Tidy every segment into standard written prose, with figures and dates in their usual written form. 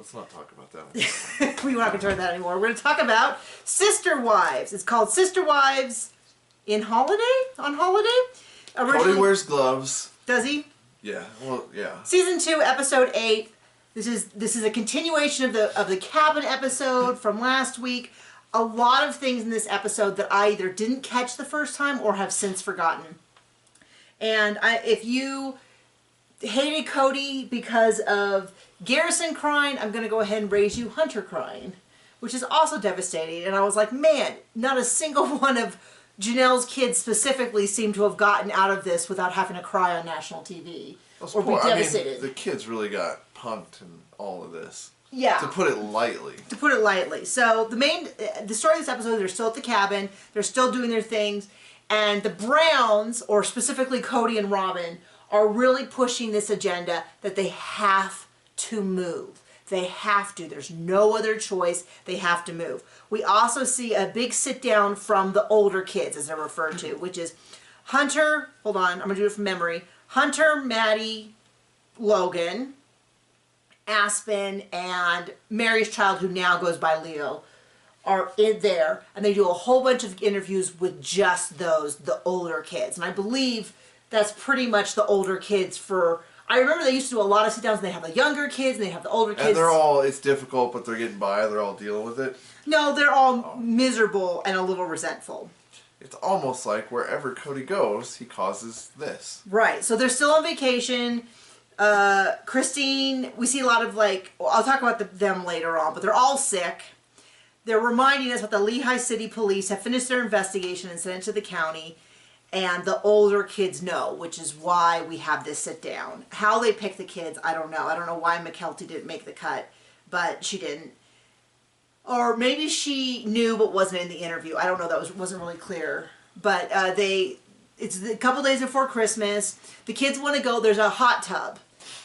Let's not talk about that. We're not going to talk about that anymore. We're going to talk about Sister Wives. It's called Sister Wives on Holiday. Cody wears gloves. Does he? Yeah. Well, yeah. Season 2, episode 8. This is a continuation of the cabin episode from last week. A lot of things in this episode that I either didn't catch the first time or have since forgotten. And if you hated Cody because of Garrison crying, I'm going to go ahead and raise you Hunter crying, which is also devastating. And I was like, man, not a single one of Janelle's kids specifically seem to have gotten out of this without having to cry on national TV or be devastated. I mean, the kids really got punked in all of this. Yeah. To put it lightly. So the story of this episode, they're still at the cabin. They're still doing their things. And the Browns, or specifically Cody and Robin, are really pushing this agenda that they have to move. They have to. There's no other choice. They have to move. We also see a big sit down from the older kids, as they're referred to, which is Hunter, hold on, I'm going to do it from memory. Hunter, Maddie, Logan, Aspen, and Mary's child, who now goes by Leo, are in there, and they do a whole bunch of interviews with just the older kids. And I believe that's pretty much the older kids for... I remember they used to do a lot of sit-downs, and they have the younger kids, and they have the older kids. And it's difficult, but they're getting by, they're all dealing with it. No, they're all miserable and a little resentful. It's almost like wherever Cody goes, he causes this. Right, so they're still on vacation. Christine, we see a lot of I'll talk about them later on, but they're all sick. They're reminding us that the Lehigh City police have finished their investigation and sent it to the county, and the older kids know, which is why we have this sit down. How they pick the kids, I don't know. I don't know why McKelty didn't make the cut, but she didn't. Or maybe she knew but wasn't in the interview. I don't know. That wasn't really clear. But it's a couple days before Christmas. The kids want to go. There's a hot tub.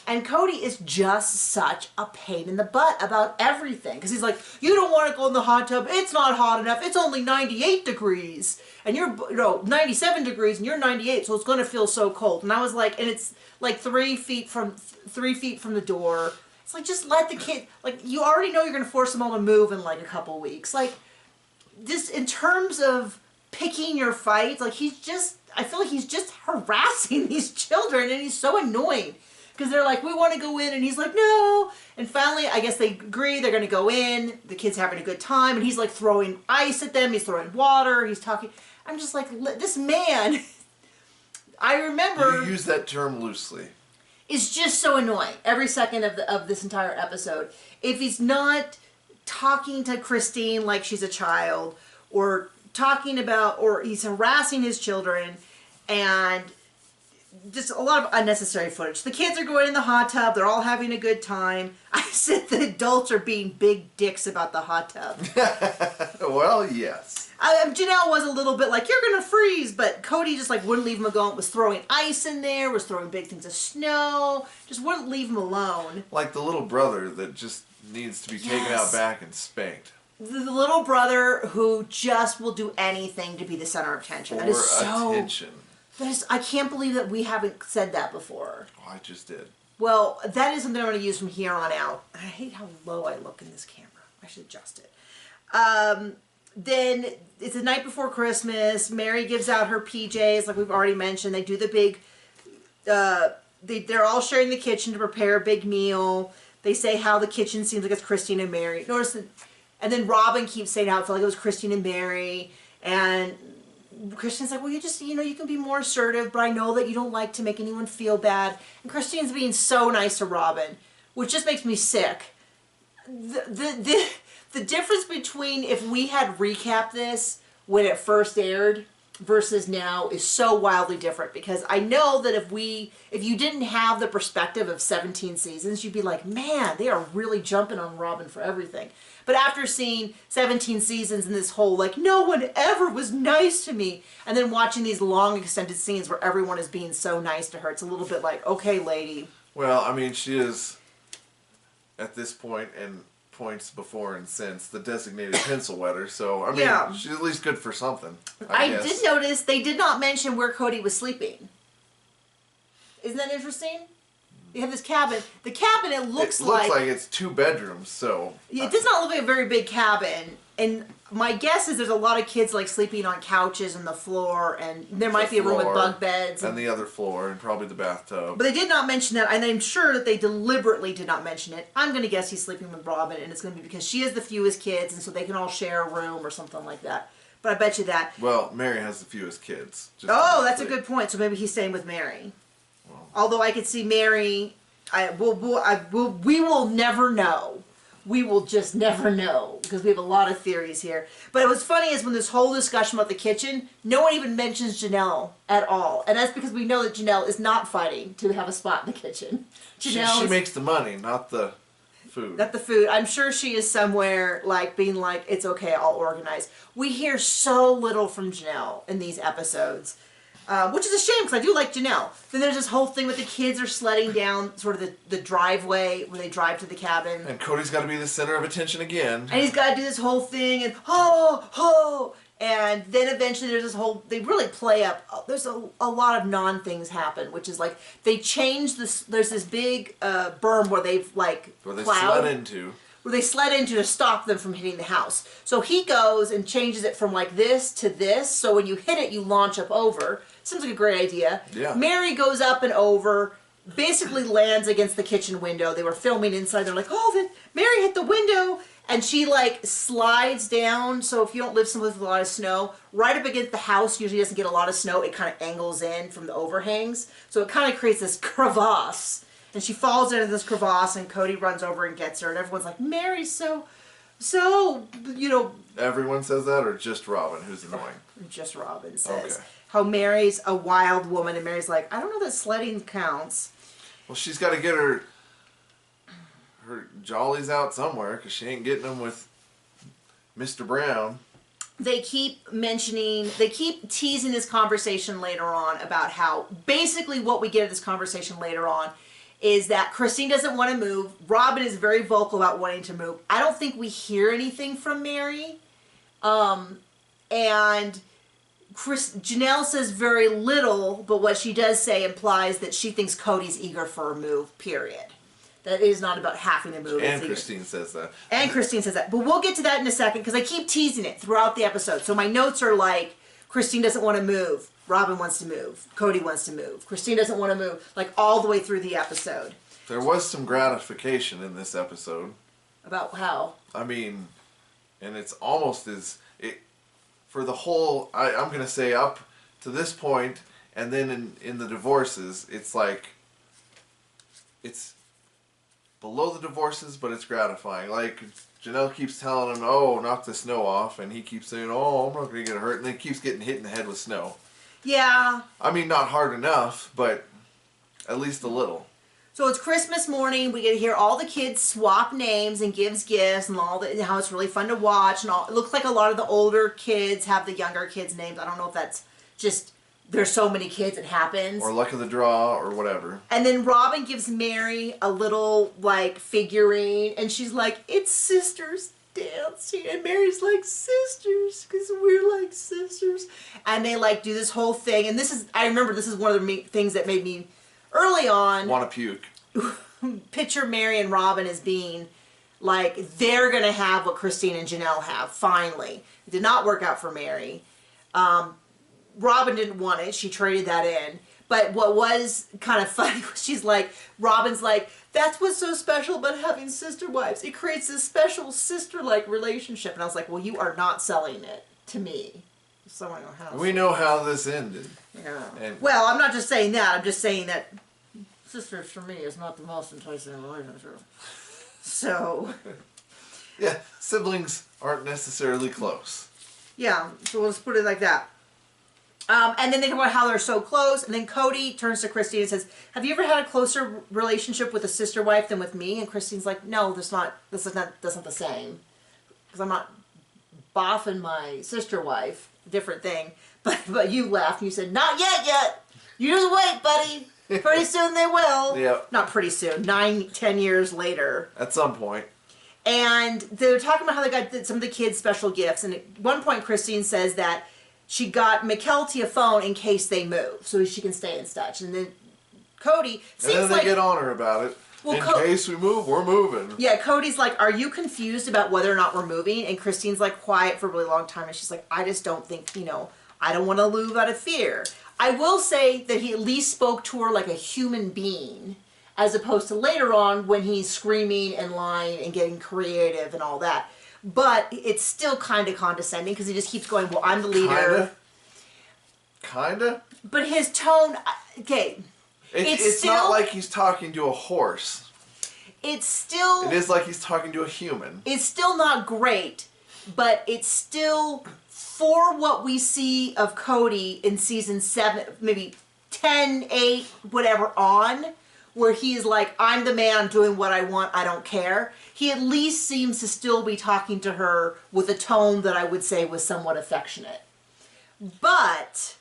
And Cody is just such a pain in the butt about everything. Because he's like, you don't want to go in the hot tub. It's not hot enough. It's only 98 degrees. And you're 97 degrees and you're 98. So it's going to feel so cold. And I was like, and it's like 3 feet from the door. It's like, just let the kid, you already know you're going to force them all to move in a couple weeks. This, in terms of picking your fights, I feel like he's just harassing these children, and he's so annoying. Because they're like, we want to go in, and he's like, no. And finally, I guess they agree, they're going to go in. The kid's having a good time, and he's throwing ice at them, he's throwing water, he's talking. I'm just like, this man, I remember. You use that term loosely. Is just so annoying every second of this entire episode. If he's not talking to Christine like she's a child, or or he's harassing his children, and just a lot of unnecessary footage. The kids are going in the hot tub. They're all having a good time. I said the adults are being big dicks about the hot tub. Well, yes. Janelle was a little bit like, you're going to freeze, but Cody just wouldn't leave him alone. Was throwing ice in there, was throwing big things of snow, just wouldn't leave him alone. Like the little brother that just needs to be taken out back and spanked. The little brother who just will do anything to be the center of attention. That is so... attention. I can't believe that we haven't said that before. Oh, I just did. Well, that is something I'm going to use from here on out. I hate how low I look in this camera. I should adjust it. Then it's the night before Christmas. Mary gives out her PJs, like we've already mentioned. They do the big... they're all sharing the kitchen to prepare a big meal. They say how the kitchen seems like it's Christine and Mary. Notice that, and then Robin keeps saying how it felt like it was Christine and Mary. And... Christine's like, well, you just, you can be more assertive, but I know that you don't like to make anyone feel bad. And Christine's being so nice to Robin, which just makes me sick. The difference between if we had recapped this when it first aired versus now is so wildly different, because I know that if you didn't have the perspective of 17 seasons, you'd be like, man, they are really jumping on Robin for everything. But after seeing 17 seasons and this whole, no one ever was nice to me, and then watching these long extended scenes where everyone is being so nice to her, it's a little bit like, okay, lady. Well, I mean, she is, at this point, and points before and since, the designated pencil wetter, so, I mean, she's at least good for something, I guess. Did notice they did not mention where Cody was sleeping. Isn't that interesting? They have this cabin. The cabin, it looks like it's 2 bedrooms, so... It does not look like a very big cabin. And my guess is there's a lot of kids like sleeping on couches and the floor, and there might be a room with bunk beds. And the other floor, and probably the bathtub. But they did not mention that, and I'm sure that they deliberately did not mention it. I'm going to guess he's sleeping with Robin, and it's going to be because she has the fewest kids, and so they can all share a room or something like that. But I bet you that... Well, Mary has the fewest kids. Oh, that's a good point. So maybe he's staying with Mary. Well, although I could see Mary... we will never know. We will just never know because we have a lot of theories here. But what's funny is when this whole discussion about the kitchen, no one even mentions Janelle at all. And that's because we know that Janelle is not fighting to have a spot in the kitchen. She makes the money, not the food. Not the food. I'm sure she is somewhere like being like, it's okay, I'll organize. We hear so little from Janelle in these episodes. Which is a shame because I do like Janelle. Then there's this whole thing with the kids are sledding down sort of the driveway where they drive to the cabin. And Cody's got to be the center of attention again. And he's got to do this whole thing and ho. And then eventually there's this whole, they really play up, there's a lot of non-things happen, which is like they change this, there's this big berm where they've like plowed. Where they sled into to stop them from hitting the house. So he goes and changes it from like this to this, so when you hit it, you launch up over. Seems like a great idea. Yeah. Mary goes up and over, basically lands against the kitchen window. They were filming inside. They're like, oh, Mary hit the window. And she like slides down, so if you don't live someplace with a lot of snow, right up against the house usually doesn't get a lot of snow. It kind of angles in from the overhangs. So it kind of creates this crevasse. And she falls into this crevasse, and Cody runs over and gets her, and everyone's like, Mary's so, you know. Everyone says that, or just Robin, who's annoying? Just Robin says how Mary's a wild woman, and Mary's like, I don't know that sledding counts. Well, she's got to get her jollies out somewhere, because she ain't getting them with Mr. Brown. They keep teasing this conversation later on about how, basically what we get at this conversation later on is that Christine doesn't want to move. Robin is very vocal about wanting to move. I don't think we hear anything from Mary. And Janelle says very little, but what she does say implies that she thinks Cody's eager for a move, period. That is not about having to move. And Christine says that. And Christine says that. But we'll get to that in a second because I keep teasing it throughout the episode. So my notes are like, Christine doesn't want to move. Robin wants to move. Cody wants to move. Christine doesn't want to move. Like all the way through the episode. There was some gratification in this episode. About how? I mean, and it's almost for the whole, I'm going to say up to this point, and then in the divorces, it's like, it's below the divorces, but it's gratifying. Like, Janelle keeps telling him, oh, knock the snow off, and he keeps saying, oh, I'm not going to get hurt, and then he keeps getting hit in the head with snow. Yeah. I mean, not hard enough, but at least a little. So it's Christmas morning. We get to hear all the kids swap names and gives gifts and how it's really fun to watch. And it looks like a lot of the older kids have the younger kids' names. I don't know if that's just there's so many kids it happens. Or luck of the draw or whatever. And then Robin gives Mary a little like figurine and she's like, it's sisters dancing. And Mary's like, sisters, because we're like sisters. And they like do this whole thing. And I remember this is one of the things that made me early on want to puke. Picture Mary and Robin as being like they're gonna have what Christine and Janelle have finally. It did not work out for Mary. Robin didn't want it. She traded that in. But what was kind of funny was Robin's like, that's what's so special about having sister wives. It creates this special sister-like relationship. And I was like, well, you are not selling it to me. So I know how. We know how this ended. Yeah. Well, I'm not just saying that. I'm just saying that sisters for me is not the most enticing relationship. So. Yeah, siblings aren't necessarily close. Yeah, so let's put it like that. And then they talk about how they're so close, and then Cody turns to Christine and says, have you ever had a closer relationship with a sister wife than with me? And Christine's like, no, that's not the same. Because I'm not boffing my sister wife. Different thing. But you laughed and you said, not yet. You just wait, buddy. Pretty soon they will. Yep. Not pretty soon. 9-10 years later. At some point. And they're talking about how they got some of the kids special gifts. And at one point Christine says that she got McKelty a phone in case they move, so she can stay in touch. And then Cody. And then they get on her about it. Well, in case we move, we're moving. Yeah, Cody's like, are you confused about whether or not we're moving? And Christine's like quiet for a really long time. And she's like, I just don't think, I don't want to move out of fear. I will say that he at least spoke to her like a human being, as opposed to later on when he's screaming and lying and getting creative and all that. But it's still kind of condescending because he just keeps going, well, I'm the leader. Kinda? But his tone, okay. It's still, not like he's talking to a horse. It is like he's talking to a human. It's still not great, but it's still, for what we see of Cody in season 7, maybe 10, 8, whatever on, where he's like, I'm the man, I'm doing what I want, I don't care. He at least seems to still be talking to her with a tone that I would say was somewhat affectionate. But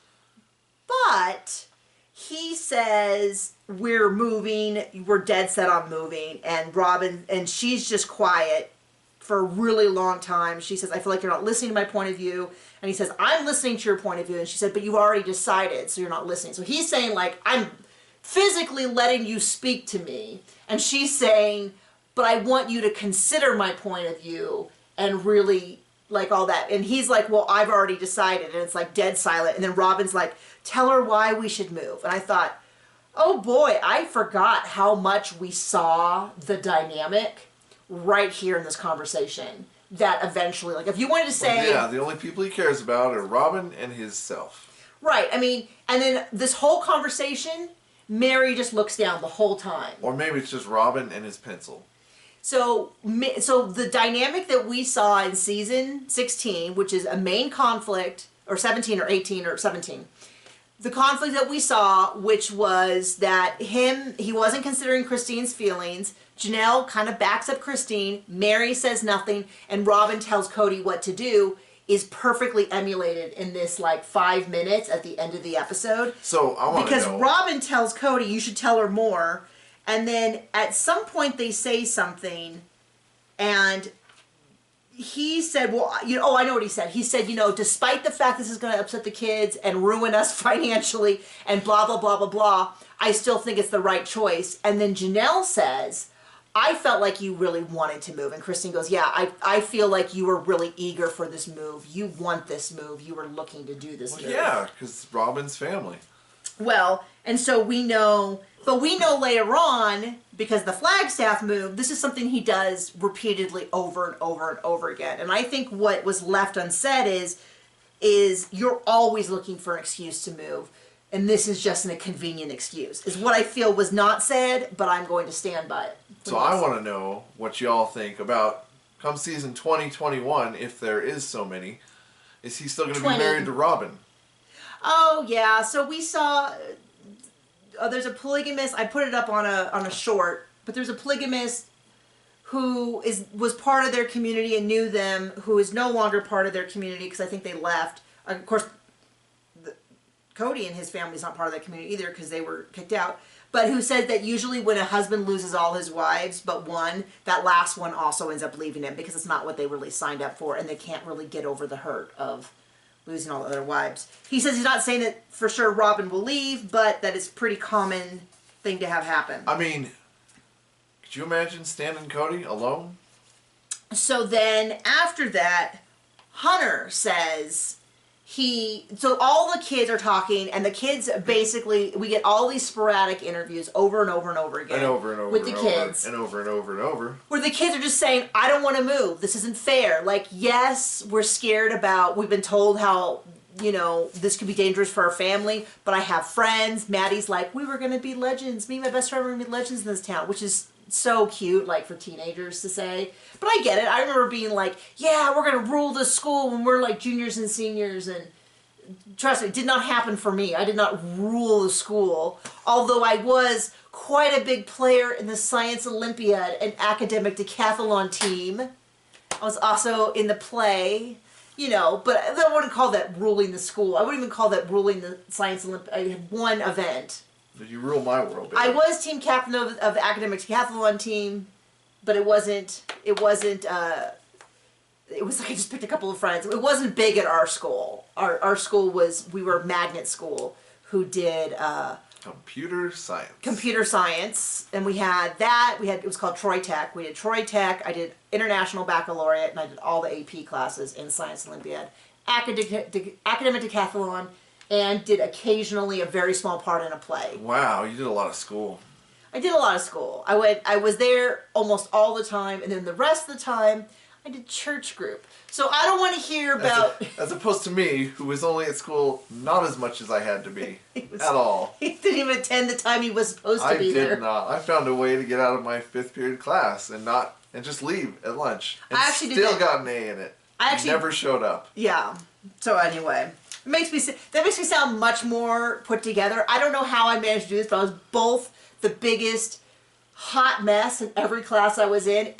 he says, we're moving, we're dead set on moving, and Robin, and she's just quiet for a really long time. She says, I feel like you're not listening to my point of view. And he says, I'm listening to your point of view. And she said, but you've already decided, so you're not listening. So he's saying, like, I'm physically letting you speak to me. And she's saying, but I want you to consider my point of view and really, like, all that. And he's like, well, I've already decided. And it's like dead silent. And then Robin's like, tell her why we should move. And I thought, oh boy, I forgot how much we saw the dynamic right here in this conversation. That eventually, like, if you wanted to say... Well, yeah, the only people he cares about are Robin and his self. Right, I mean, and then this whole conversation, Mary just looks down the whole time. Or maybe it's just Robin and his pencil. So the dynamic that we saw in season 16, which is a main conflict, or 17 or 18 or 17, the conflict that we saw, which was that he wasn't considering Christine's feelings, Janelle kind of backs up Christine, Mary says nothing, and Robin tells Cody what to do, is perfectly emulated in this, like, 5 minutes at the end of the episode. So, I want to know... Because Robin tells Cody, you should tell her more, and then at some point they say something, and he said, well, I know what he said. He said, despite the fact this is going to upset the kids and ruin us financially and blah, blah, blah, blah, blah, I still think it's the right choice. And then Janelle says, I felt like you really wanted to move. And Christine goes, yeah, I feel like you were really eager for this move. You want this move. You were looking to do this move. Yeah, because Robin's family. Well, and so we know, but we know later on, because the Flagstaff move, this is something he does repeatedly over and over and over again. And I think what was left unsaid is you're always looking for an excuse to move. And this is just a convenient excuse, is what I feel was not said, but I'm going to stand by it. So I want to know what y'all think about, come season 2021, if there is so many, is he still going to be married to Robin? Oh, yeah. So we saw, there's a polygamist, I put it up on a short, but there's a polygamist who was part of their community and knew them, who is no longer part of their community because I think they left. Of course, Cody and his family's not part of that community either because they were kicked out. But who said that usually when a husband loses all his wives but one, that last one also ends up leaving him because it's not what they really signed up for and they can't really get over the hurt of losing all the other wives. He says he's not saying that for sure Robin will leave, but that it's a pretty common thing to have happen. I mean, could you imagine Stan and Cody alone? So then after that, Hunter says... So all the kids are talking, and the kids basically, we get all these sporadic interviews over and over and over again. And over and over with the and kids. Over, and over and over and over. Where the kids are just saying, I don't want to move. This isn't fair. Like, yes, we're scared about, we've been told how, this could be dangerous for our family, but I have friends. Maddie's like, we were going to be legends. Me and my best friend were going to be legends in this town, which is so cute, like, for teenagers to say. But I get it. I remember being like, yeah, we're going to rule the school when we're, like, juniors and seniors, and trust me, it did not happen for me. I did not rule the school, although I was quite a big player in the Science Olympiad and academic decathlon team. I was also in the play, but I wouldn't call that ruling the school. I wouldn't even call that ruling the Science Olympiad. I had one event. Did you rule my world, baby? I was team captain of the academic decathlon team, but it was like I just picked a couple of friends. It wasn't big at our school. Our school we were a magnet school who did Computer science. Computer science, and we had that. It was called Troy Tech. We did Troy Tech. I did International Baccalaureate, and I did all the AP classes in Science Olympiad, academic decathlon, and did occasionally a very small part in a play. Wow, you did a lot of school. I did a lot of school. I was there almost all the time, and then the rest of the time, I did church group. So I don't want to hear about... As opposed to me, who was only at school not as much as I had to be. At all. He didn't even attend the time he was supposed to be there. I did not. I found a way to get out of my 5th period class and just leave at lunch. And I actually still got an A in it. I never showed up. Yeah. So anyway, that makes me sound much more put together. I don't know how I managed to do this, but I was both the biggest hot mess in every class I was in,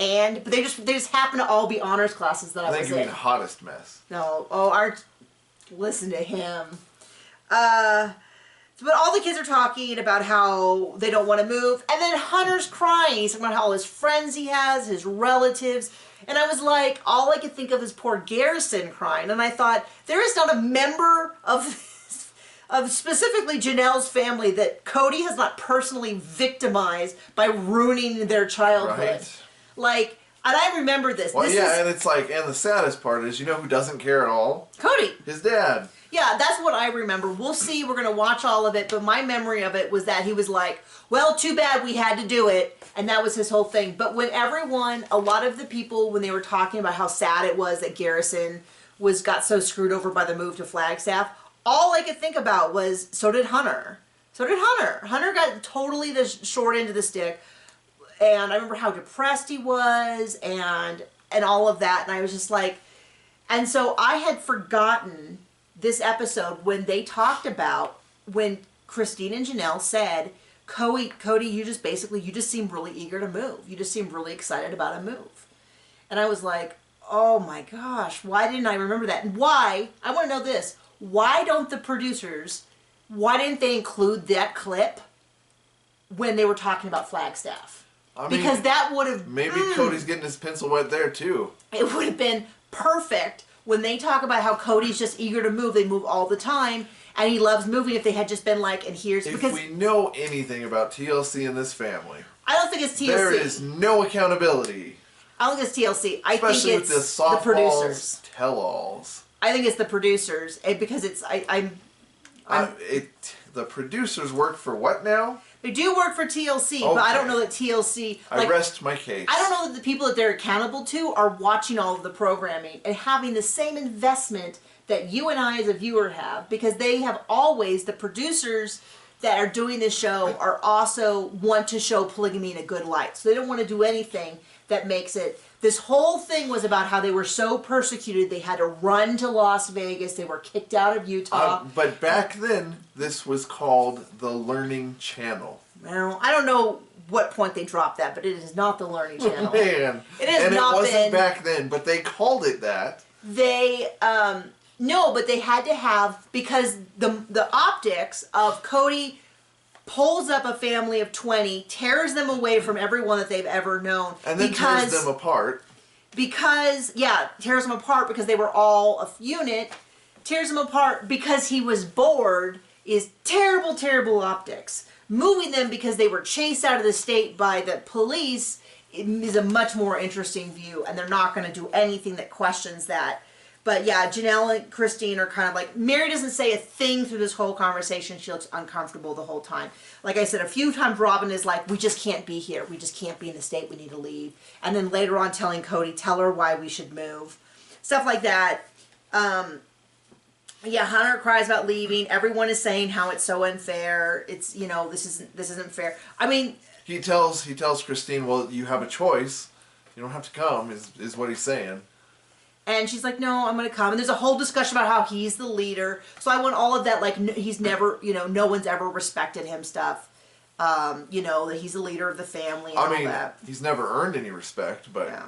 but they just happen to all be honors classes that I was in. I think you mean hottest mess. No, listen to him. But all the kids are talking about how they don't want to move, and then Hunter's crying. He's talking about how all his friends he has, his relatives, and I was like, all I could think of is poor Garrison crying, and I thought, there is not a member of specifically Janelle's family that Cody has not personally victimized by ruining their childhood. Right. Like, and I remember this. Well, and it's like, and the saddest part is, you know who doesn't care at all? Cody. His dad. Yeah, that's what I remember. We'll see. We're going to watch all of it, but my memory of it was that he was like, well, too bad we had to do it, and that was his whole thing. But when a lot of the people, when they were talking about how sad it was that Garrison got so screwed over by the move to Flagstaff, all I could think about was, so did Hunter. Hunter got totally the short end of the stick. And I remember how depressed he was and all of that. And I was just like, and so I had forgotten this episode when they talked about when Christine and Janelle said, Cody, you just seem really eager to move. You just seem really excited about a move. And I was like, oh my gosh, why didn't I remember that? And why? I want to know this. Why didn't they include that clip when they were talking about Flagstaff? Because that would have... Maybe Cody's getting his pencil wet there, too. It would have been perfect when they talk about how Cody's just eager to move. They move all the time, and he loves moving. If they had just been like, and here's... If we know anything about TLC in this family... I don't think it's TLC. There is no accountability. I don't think it's TLC. Especially with the softballs, producers. Tell-alls. I think it's the producers, because it's... The producers work for what now? They do work for TLC, okay. But I don't know that TLC... I rest my case. I don't know that the people that they're accountable to are watching all of the programming and having the same investment that you and I as a viewer have, because they have always, the producers that are doing this show are also want to show polygamy in a good light. So they don't want to do anything that makes it... This whole thing was about how they were so persecuted, they had to run to Las Vegas, they were kicked out of Utah. But back then, this was called the Learning Channel. Well, I don't know what point they dropped that, but it is not the Learning Channel. Man. It has not been... And it wasn't back then, but they called it that. They, no, but they had to have, because the optics of Cody pulls up a family of 20, tears them away from everyone that they've ever known. And then tears them apart. Tears them apart because they were all a unit. Tears them apart because he was bored is terrible, terrible optics. Moving them because they were chased out of the state by the police is a much more interesting view, and they're not going to do anything that questions that. But yeah, Janelle and Christine are kind of like, Mary doesn't say a thing through this whole conversation. She looks uncomfortable the whole time. Like I said, a few times Robin is like, we just can't be here. We just can't be in the state. We need to leave. And then later on telling Cody, tell her why we should move. Stuff like that. Yeah, Hunter cries about leaving. Everyone is saying how it's so unfair. It's, this isn't fair. I mean... He tells Christine, well, you have a choice. You don't have to come, is what he's saying. And she's like, no, I'm going to come. And there's a whole discussion about how he's the leader. So I want all of that, like, he's never, no one's ever respected him stuff. That he's the leader of the family and all that. He's never earned any respect, but... Yeah.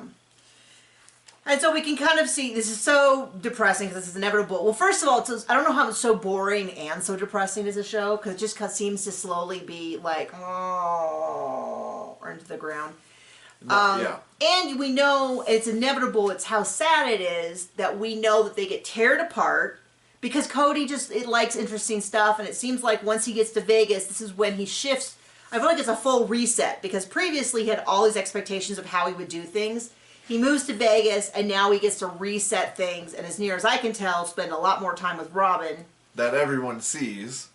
And so we can kind of see, this is so depressing because this is inevitable. Well, first of all, I don't know how it's so boring and so depressing as a show, because it just seems to slowly be like, or into the ground. Yeah. And we know it's inevitable, it's how sad it is that we know that they get teared apart because Cody it likes interesting stuff, and it seems like once he gets to Vegas, this is when he shifts. I feel like it's a full reset, because previously he had all these expectations of how he would do things. He moves to Vegas, and now he gets to reset things, and as near as I can tell, spend a lot more time with Robin. That everyone sees.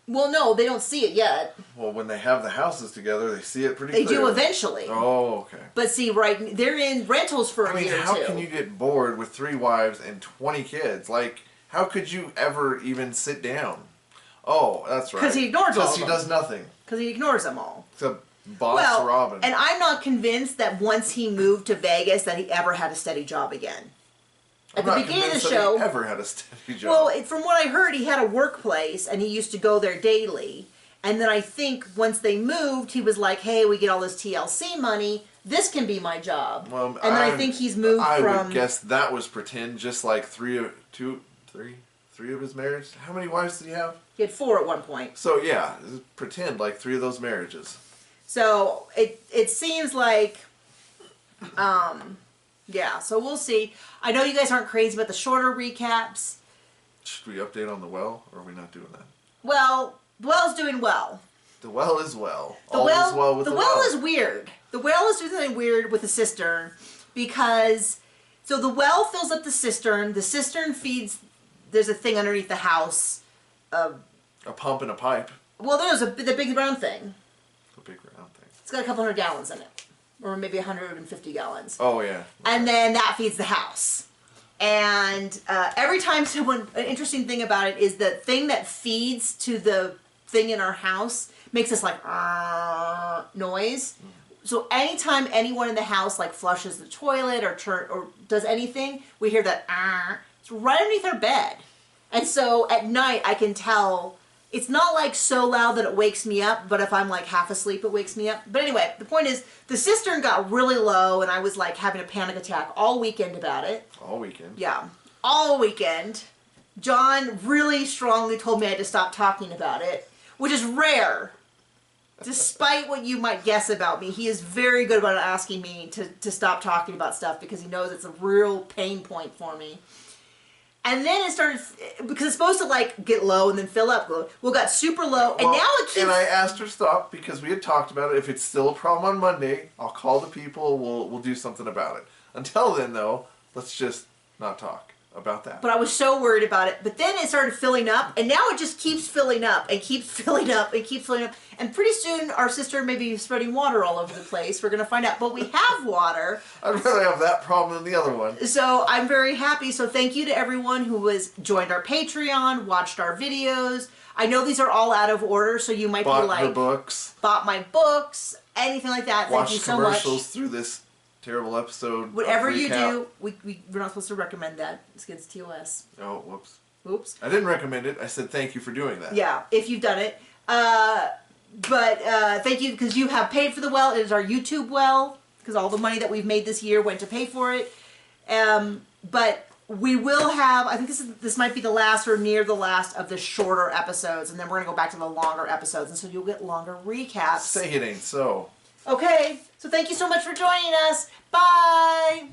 Well, no, they don't see it yet. Well, when they have the houses together, they see it pretty They clearly. do eventually. Oh, okay. But see, right, they're in rentals for a year or two. How can you get bored with 3 wives and 20 kids? Like, how could you ever even sit down? Oh, that's right. Because he ignores all of them. Because he does nothing. Because he ignores them all. Except boss Robin. And I'm not convinced that once he moved to Vegas that he ever had a steady job again. At the beginning of the show, he ever had a steady job. Well, from what I heard, he had a workplace and he used to go there daily. And then I think once they moved, he was like, "Hey, we get all this TLC money. This can be my job." Well, and then I think he's moved from. I would guess that was pretend, just like three of his marriages. How many wives did he have? He had 4 at one point. So yeah, pretend like 3 of those marriages. So it seems like. Yeah, so we'll see. I know you guys aren't crazy about the shorter recaps. Should we update on the well, or are we not doing that? Well, the well's doing well. The well is well. The well is weird. The well is doing something weird with the cistern because, so the well fills up the cistern. The cistern feeds, there's a thing underneath the house. A pump and a pipe. Well, there's the big round thing. The big round thing. It's got a couple hundred gallons in it. Or maybe 150 gallons. Oh, yeah. And then that feeds the house. And every time an interesting thing about it is the thing that feeds to the thing in our house makes this like noise. So anytime anyone in the house like flushes the toilet or does anything, we hear that it's right underneath our bed. And so at night I can tell. It's not like so loud that it wakes me up, but if I'm like half asleep, it wakes me up. But anyway, the point is, the cistern got really low, and I was like having a panic attack all weekend about it. All weekend? Yeah, all weekend. John really strongly told me I had to stop talking about it, which is rare. Despite what you might guess about me, he is very good about asking me to stop talking about stuff because he knows it's a real pain point for me. And then it started, because it's supposed to like get low and then fill up. Well, it got super low, and now it keeps... And I asked her to stop because we had talked about it. If it's still a problem on Monday, I'll call the people, we'll do something about it. Until then, though, let's just not talk about that. But I was so worried about it. But then it started filling up, and now it just keeps filling up, and keeps filling up, and keeps filling up. And pretty soon, our sister may be spreading water all over the place. We're going to find out. But we have water. I'd rather have that problem than the other one. So I'm very happy. So thank you to everyone who has joined our Patreon, watched our videos. I know these are all out of order, so you might be like... Bought her books. Bought my books, anything like that. Thank you so much. Watched commercials through this terrible episode. Whatever you do, we're not supposed to recommend that. It's against TOS. Oh, whoops. Oops. I didn't recommend it. I said thank you for doing that. Yeah, if you've done it. But thank you because you have paid for the well. It is our YouTube well because all the money that we've made this year went to pay for it. But we will have, I think this might be the last or near the last of the shorter episodes, and then we're going to go back to the longer episodes, and so you'll get longer recaps. Say it ain't so. Okay, so thank you so much for joining us. Bye!